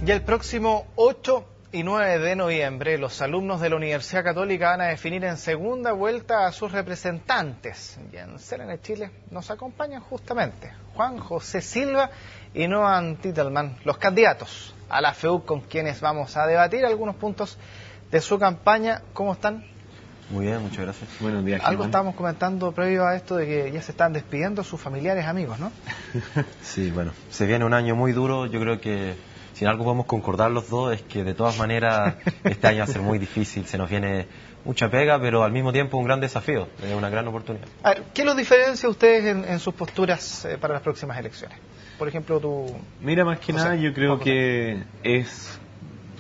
Y el próximo 8 y 9 de noviembre, los alumnos de la Universidad Católica van a definir en segunda vuelta a sus representantes. Y en CNN Chile nos acompañan justamente Juan José Silva y Noam Titelman, los candidatos a la FEUC, con quienes vamos a debatir algunos puntos de su campaña. ¿Cómo están? Muy bien, muchas gracias. Buenos días. Algo estábamos comentando previo a esto de que ya se están despidiendo sus familiares, amigos, ¿no? Sí, bueno, se viene un año muy duro. Yo creo que si en algo podemos concordar los dos es que de todas maneras este año va a ser muy difícil. Se nos viene mucha pega, pero al mismo tiempo un gran desafío, una gran oportunidad. A ver, ¿qué los diferencia a ustedes en sus posturas para las próximas elecciones? Por ejemplo, tú... Mira, más que nada yo creo que es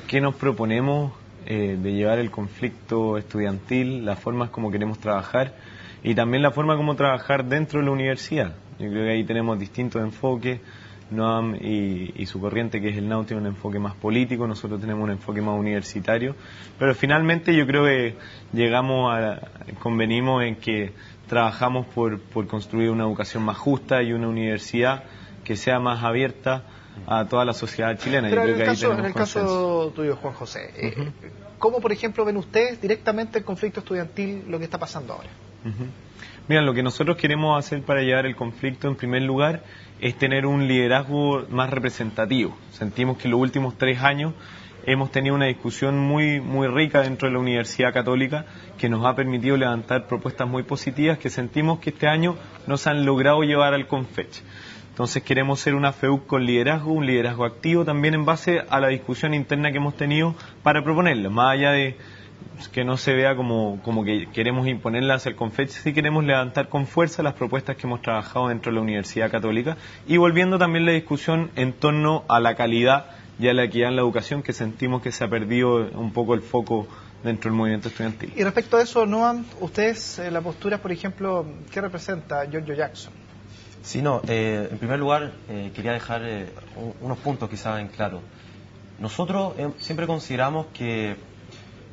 que nos proponemos de llevar el conflicto estudiantil, las formas como queremos trabajar y también la forma como trabajar dentro de la universidad. Yo creo que ahí tenemos distintos enfoques. Noam y su corriente, que es el NAU, tiene un enfoque más político, nosotros tenemos un enfoque más universitario, pero finalmente yo creo que convenimos en que trabajamos por construir una educación más justa y una universidad que sea más abierta a toda la sociedad chilena. Pero yo creo que en el caso tuyo, Juan José, ¿cómo, por ejemplo, ven ustedes directamente el conflicto estudiantil, lo que está pasando ahora? Mira, lo que nosotros queremos hacer para llevar el conflicto, en primer lugar, es tener un liderazgo más representativo. Sentimos que en los últimos 3 años hemos tenido una discusión muy rica dentro de la Universidad Católica que nos ha permitido levantar propuestas muy positivas que sentimos que este año no se han logrado llevar al Confech. Entonces queremos ser una FEUC con liderazgo, un liderazgo activo también en base a la discusión interna que hemos tenido para proponerla, más allá de que no se vea como que queremos imponerla hacia el Confech. Sí queremos levantar con fuerza las propuestas que hemos trabajado dentro de la Universidad Católica y volviendo también la discusión en torno a la calidad y a la equidad en la educación, que sentimos que se ha perdido un poco el foco dentro del movimiento estudiantil. Y respecto a eso, Noam, ustedes, la postura, por ejemplo, ¿qué representa Giorgio Jackson? Sí, no, en primer lugar quería dejar unos puntos quizás en claro. Nosotros siempre consideramos que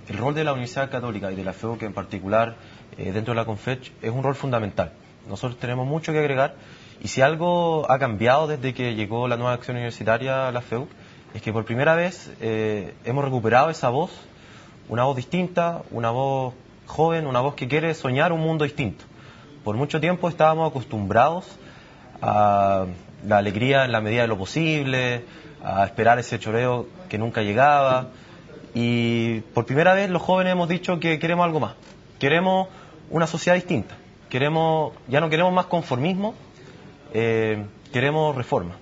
el rol de la Universidad Católica y de la FEUC en particular dentro de la Confech es un rol fundamental. Nosotros tenemos mucho que agregar y si algo ha cambiado desde que llegó la nueva acción universitaria a la FEUC es que por primera vez hemos recuperado esa voz, una voz distinta, una voz joven, una voz que quiere soñar un mundo distinto. Por mucho tiempo estábamos acostumbrados a la alegría en la medida de lo posible, a esperar ese choreo que nunca llegaba. Y por primera vez los jóvenes hemos dicho que queremos algo más. Queremos una sociedad distinta. Ya no queremos más conformismo, queremos reforma.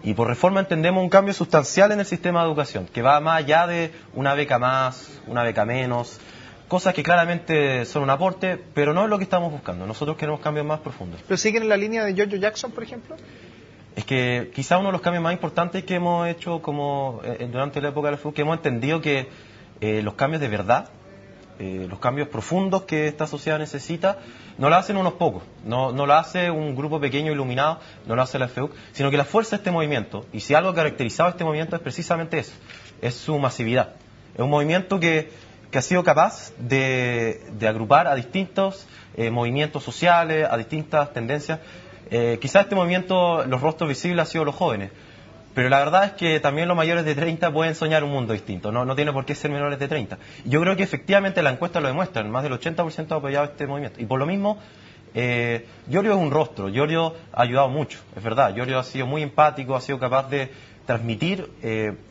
Y por reforma entendemos un cambio sustancial en el sistema de educación, que va más allá de una beca más, una beca menos, cosas que claramente son un aporte, pero no es lo que estamos buscando. Nosotros queremos cambios más profundos. ¿Pero siguen en la línea de Giorgio Jackson, por ejemplo? Es que quizá uno de los cambios más importantes que hemos hecho durante la época de la FEUC, que hemos entendido que los cambios de verdad, los cambios profundos que esta sociedad necesita, no lo hacen unos pocos, no lo hace un grupo pequeño iluminado, no lo hace la FEUC, sino que la fuerza de este movimiento, y si algo ha caracterizado a este movimiento es precisamente eso, es su masividad. Es un movimiento que ha sido capaz de agrupar a distintos movimientos sociales, a distintas tendencias. Quizás este movimiento, los rostros visibles han sido los jóvenes, pero la verdad es que también los mayores de 30 pueden soñar un mundo distinto, no tiene por qué ser menores de 30. Yo creo que efectivamente la encuesta lo demuestra, más del 80% ha apoyado este movimiento. Y por lo mismo, Giorgio es un rostro, Giorgio ha ayudado mucho, es verdad. Giorgio ha sido muy empático, ha sido capaz de transmitir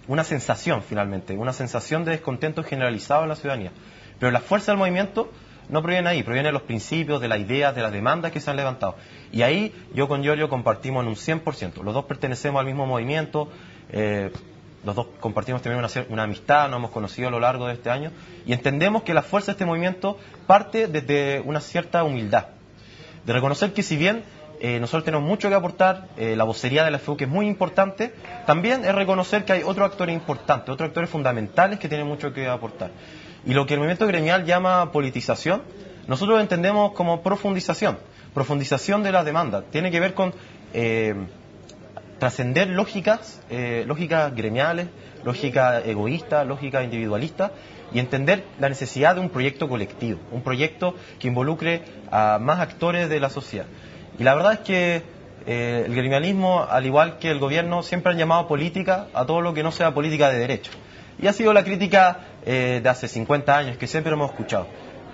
una sensación finalmente, una sensación de descontento generalizado en la ciudadanía. Pero la fuerza del movimiento no proviene ahí, proviene de los principios, de las ideas, de las demandas que se han levantado. Y ahí yo con Giorgio compartimos en un 100%. Los dos pertenecemos al mismo movimiento, los dos compartimos también una amistad, nos hemos conocido a lo largo de este año, y entendemos que la fuerza de este movimiento parte desde una cierta humildad, de reconocer que si bien nosotros tenemos mucho que aportar, la vocería de la FEUC es muy importante, también es reconocer que hay otros actores importantes, otros actores fundamentales que tienen mucho que aportar. Y lo que el movimiento gremial llama politización, nosotros lo entendemos como profundización de las demandas. Tiene que ver con trascender lógicas gremiales, lógicas egoístas, lógicas individualistas, y entender la necesidad de un proyecto colectivo, un proyecto que involucre a más actores de la sociedad. Y la verdad es que el gremialismo, al igual que el gobierno, siempre han llamado política a todo lo que no sea política de derecho. Y ha sido la crítica de hace 50 años, que siempre hemos escuchado.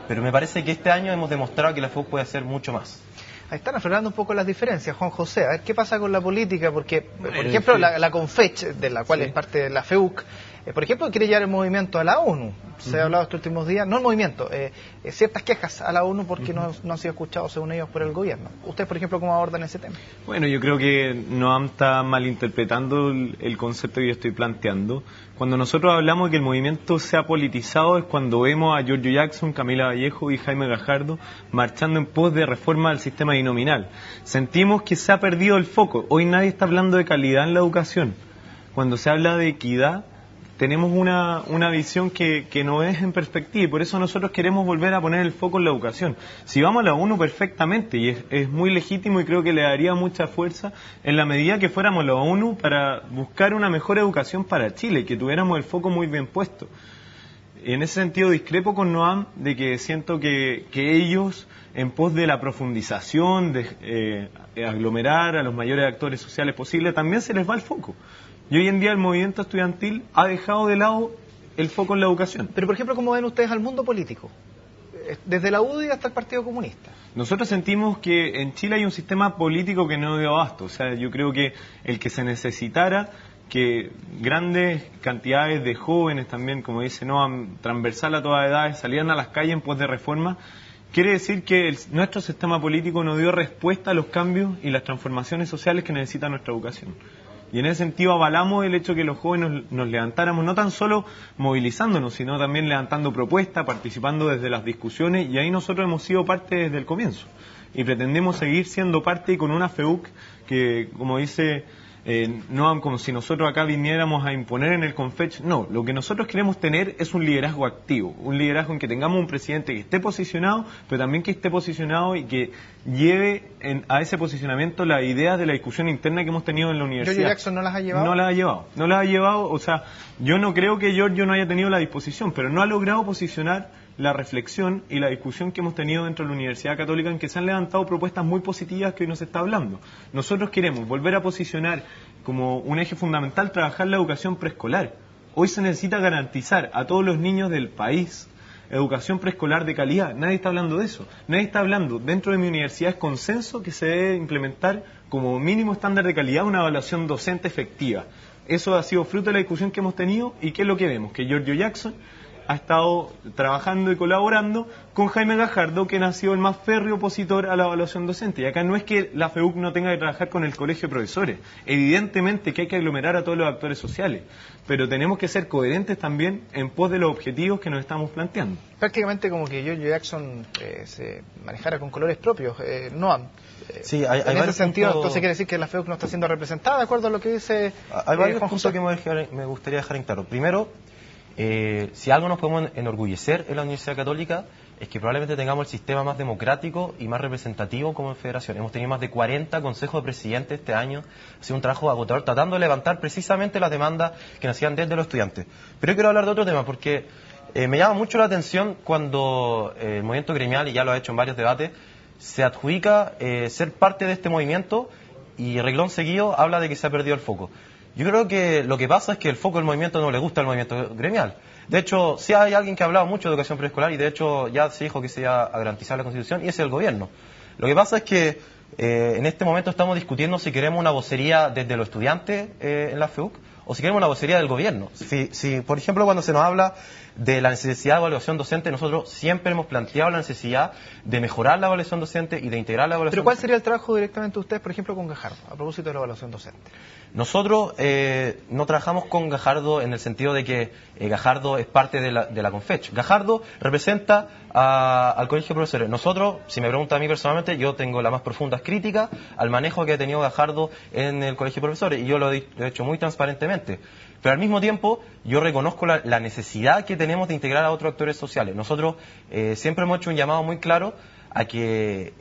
Pero me parece que este año hemos demostrado que la FEUC puede hacer mucho más. Ahí están aflorando un poco las diferencias, Juan José. A ver, ¿qué pasa con la política? Porque, por ejemplo, la CONFECH, de la cual es parte de la FEUC, por ejemplo, quiere llevar el movimiento a la ONU. Se ha hablado estos últimos días, no el movimiento, ciertas quejas a la ONU porque no han sido escuchados, según ellos, por el gobierno. ¿Ustedes, por ejemplo, cómo abordan ese tema? Bueno, yo creo que Noam está malinterpretando el concepto que yo estoy planteando. Cuando nosotros hablamos de que el movimiento se ha politizado es cuando vemos a Giorgio Jackson, Camila Vallejo y Jaime Gajardo marchando en pos de reforma del sistema binominal. Sentimos que se ha perdido el foco. Hoy nadie está hablando de calidad en la educación. Cuando se habla de equidad, tenemos una visión que no es en perspectiva y por eso nosotros queremos volver a poner el foco en la educación. Si vamos a la ONU perfectamente y es muy legítimo y creo que le daría mucha fuerza en la medida que fuéramos a la ONU para buscar una mejor educación para Chile, que tuviéramos el foco muy bien puesto. En ese sentido discrepo con Noam de que siento que ellos, en pos de la profundización, de aglomerar a los mayores actores sociales posibles, también se les va el foco. Y hoy en día el movimiento estudiantil ha dejado de lado el foco en la educación. Pero, por ejemplo, ¿cómo ven ustedes al mundo político? Desde la UDI hasta el Partido Comunista. Nosotros sentimos que en Chile hay un sistema político que no dio abasto. O sea, yo creo que el que se necesitara que grandes cantidades de jóvenes también, como dice Noam, transversal a todas edades, salieran a las calles en pos de reforma, quiere decir que nuestro sistema político no dio respuesta a los cambios y las transformaciones sociales que necesita nuestra educación. Y en ese sentido avalamos el hecho que los jóvenes nos levantáramos, no tan solo movilizándonos, sino también levantando propuestas, participando desde las discusiones, y ahí nosotros hemos sido parte desde el comienzo. Y pretendemos seguir siendo parte con una FEUC que, como dice no como si nosotros acá viniéramos a imponer en el CONFECH. No, lo que nosotros queremos tener es un liderazgo activo, un liderazgo en que tengamos un presidente que esté posicionado, pero también que esté posicionado y que lleve a ese posicionamiento las ideas de la discusión interna que hemos tenido en la universidad. ¿Giorgio Jackson no las ha llevado? No las ha llevado, o sea, yo no creo que Giorgio no haya tenido la disposición, pero no ha logrado posicionar la reflexión y la discusión que hemos tenido dentro de la Universidad Católica, en que se han levantado propuestas muy positivas que hoy nos está hablando. Nosotros queremos volver a posicionar como un eje fundamental trabajar la educación preescolar. Hoy se necesita garantizar a todos los niños del país educación preescolar de calidad. Nadie está hablando de eso. Nadie está hablando, dentro de mi universidad es consenso que se debe implementar como mínimo estándar de calidad una evaluación docente efectiva. Eso ha sido fruto de la discusión que hemos tenido. ¿Y qué es lo que vemos? Que Giorgio Jackson ha estado trabajando y colaborando con Jaime Gajardo, que ha sido el más férreo opositor a la evaluación docente. Y acá no es que la FEUC no tenga que trabajar con el colegio de profesores. Evidentemente que hay que aglomerar a todos los actores sociales, pero tenemos que ser coherentes también en pos de los objetivos que nos estamos planteando. Prácticamente como que Giorgio Jackson se manejara con colores propios, Noam. Sí, en ese sentido, entonces quiere decir que la FEUC no está siendo representada, de acuerdo a lo que dice Hay varios puntos que me gustaría dejar en claro. Primero, si algo nos podemos enorgullecer en la Universidad Católica es que probablemente tengamos el sistema más democrático y más representativo como federación. Hemos tenido más de 40 consejos de presidentes este año. Ha sido un trabajo agotador tratando de levantar precisamente las demandas que nos hacían desde los estudiantes. Pero yo quiero hablar de otro tema porque me llama mucho la atención cuando el movimiento gremial, y ya lo ha hecho en varios debates, se adjudica ser parte de este movimiento y reglón seguido habla de que se ha perdido el foco. Yo creo que lo que pasa es que el foco del movimiento no le gusta al movimiento gremial. De hecho, sí hay alguien que ha hablado mucho de educación preescolar y de hecho ya se dijo que se iba a garantizar la Constitución y ese es el gobierno. Lo que pasa es que en este momento estamos discutiendo si queremos una vocería desde los estudiantes en la FEUC o si queremos una vocería del gobierno. Si, por ejemplo, cuando se nos habla de la necesidad de evaluación docente, nosotros siempre hemos planteado la necesidad de mejorar la evaluación docente y de integrar la evaluación docente. ¿Pero cuál sería el trabajo directamente de ustedes, por ejemplo, con Gajardo, a propósito de la evaluación docente? Nosotros no trabajamos con Gajardo en el sentido de que Gajardo es parte de la CONFECH. Gajardo representa al Colegio de Profesores. Nosotros, si me preguntan a mí personalmente, yo tengo las más profundas críticas al manejo que ha tenido Gajardo en el Colegio de Profesores y yo lo he hecho muy transparentemente. Pero al mismo tiempo, yo reconozco la necesidad que tenemos de integrar a otros actores sociales. Nosotros siempre hemos hecho un llamado muy claro a que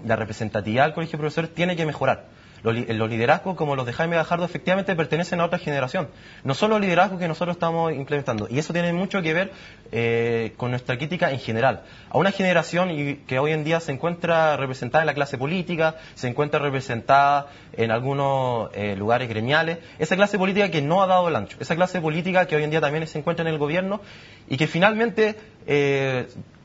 la representatividad del Colegio de Profesores tiene que mejorar. Los liderazgos como los de Jaime Gajardo efectivamente pertenecen a otra generación. No son los liderazgos que nosotros estamos implementando. Y eso tiene mucho que ver con nuestra crítica en general. A una generación que hoy en día se encuentra representada en la clase política, se encuentra representada en algunos lugares gremiales. Esa clase política que no ha dado el ancho. Esa clase política que hoy en día también se encuentra en el gobierno y que finalmente,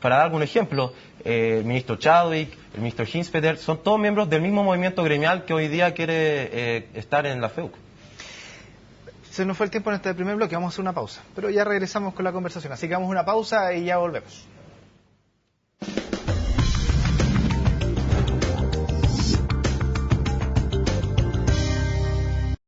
para dar algún ejemplo, el ministro Chadwick, el ministro Hinspeter, son todos miembros del mismo movimiento gremial que hoy día quiere estar en la FEUC. Se nos fue el tiempo en este primer bloque, vamos a hacer una pausa, pero ya regresamos con la conversación, así que vamos a una pausa y ya volvemos.